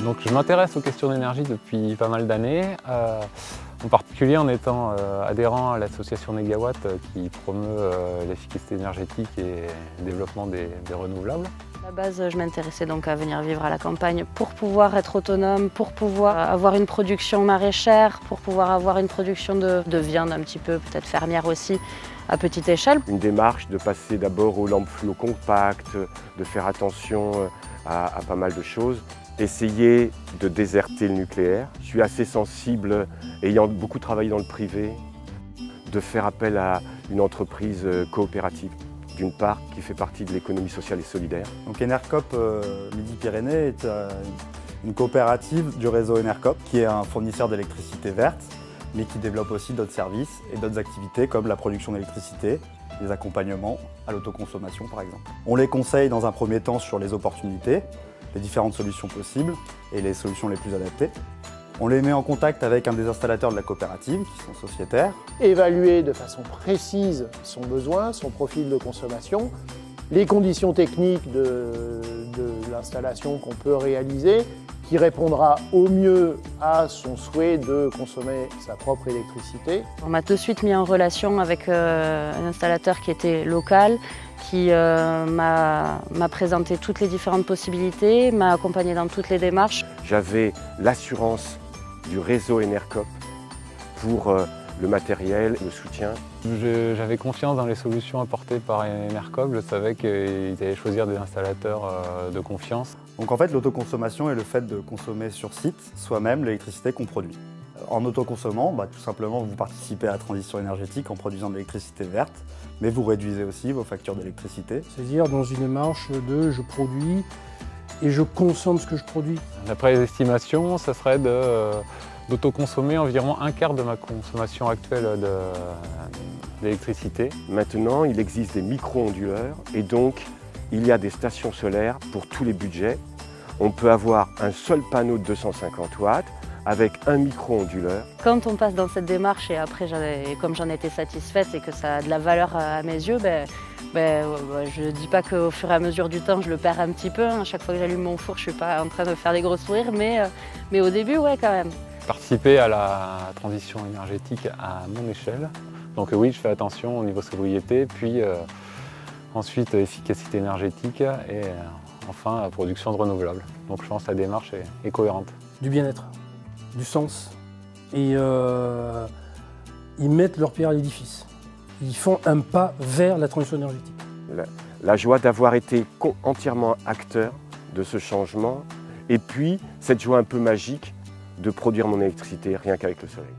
Donc je m'intéresse aux questions d'énergie depuis pas mal d'années, en particulier en étant adhérent à l'association Négawatt qui promeut l'efficacité énergétique et le développement des renouvelables. À la base, je m'intéressais donc à venir vivre à la campagne pour pouvoir être autonome, pour pouvoir avoir une production maraîchère, pour pouvoir avoir une production de viande un petit peu, peut-être fermière aussi, à petite échelle. Une démarche de passer d'abord aux lampes fluo compactes, de faire attention à pas mal de choses. Essayer de déserter le nucléaire. Je suis assez sensible, ayant beaucoup travaillé dans le privé, de faire appel à une entreprise coopérative, d'une part, qui fait partie de l'économie sociale et solidaire. Donc Enercoop Midi-Pyrénées est une coopérative du réseau Enercoop, qui est un fournisseur d'électricité verte, mais qui développe aussi d'autres services et d'autres activités comme la production d'électricité, les accompagnements à l'autoconsommation par exemple. On les conseille dans un premier temps sur les opportunités, les différentes solutions possibles et les solutions les plus adaptées. On les met en contact avec un des installateurs de la coopérative, qui sont sociétaires. Évaluer de façon précise son besoin, son profil de consommation, les conditions techniques de l'installation qu'on peut réaliser, qui répondra au mieux à son souhait de consommer sa propre électricité. On m'a tout de suite mis en relation avec un installateur qui était local, qui m'a présenté toutes les différentes possibilités, m'a accompagné dans toutes les démarches. J'avais l'assurance du réseau Enercoop pour le matériel, le soutien. J'avais confiance dans les solutions apportées par Enercoop, je savais qu'ils allaient choisir des installateurs de confiance. Donc en fait, l'autoconsommation est le fait de consommer sur site soi-même l'électricité qu'on produit. En autoconsommant, tout simplement, vous participez à la transition énergétique en produisant de l'électricité verte, mais vous réduisez aussi vos factures d'électricité. C'est-à-dire dans une démarche de je produis et je consomme ce que je produis. D'après les estimations, ça serait d'autoconsommer environ un quart de ma consommation actuelle d'électricité. Maintenant, il existe des micro-onduleurs et donc il y a des stations solaires pour tous les budgets. On peut avoir un seul panneau de 250 watts avec un micro-onduleur. Quand on passe dans cette démarche et après, comme j'en étais satisfaite et que ça a de la valeur à mes yeux, je ne dis pas qu'au fur et à mesure du temps, je le perds un petit peu. À chaque fois que j'allume mon four, je ne suis pas en train de faire des gros sourires, mais au début, ouais, quand même. Participer à la transition énergétique à mon échelle. Donc oui, je fais attention au niveau sobriété, puis ensuite efficacité énergétique et enfin la production de renouvelables. Donc je pense que la démarche est cohérente. Du bien-être, du sens. Et ils mettent leur pierre à l'édifice. Ils font un pas vers la transition énergétique. La joie d'avoir été entièrement acteur de ce changement et puis cette joie un peu magique de produire mon électricité rien qu'avec le soleil.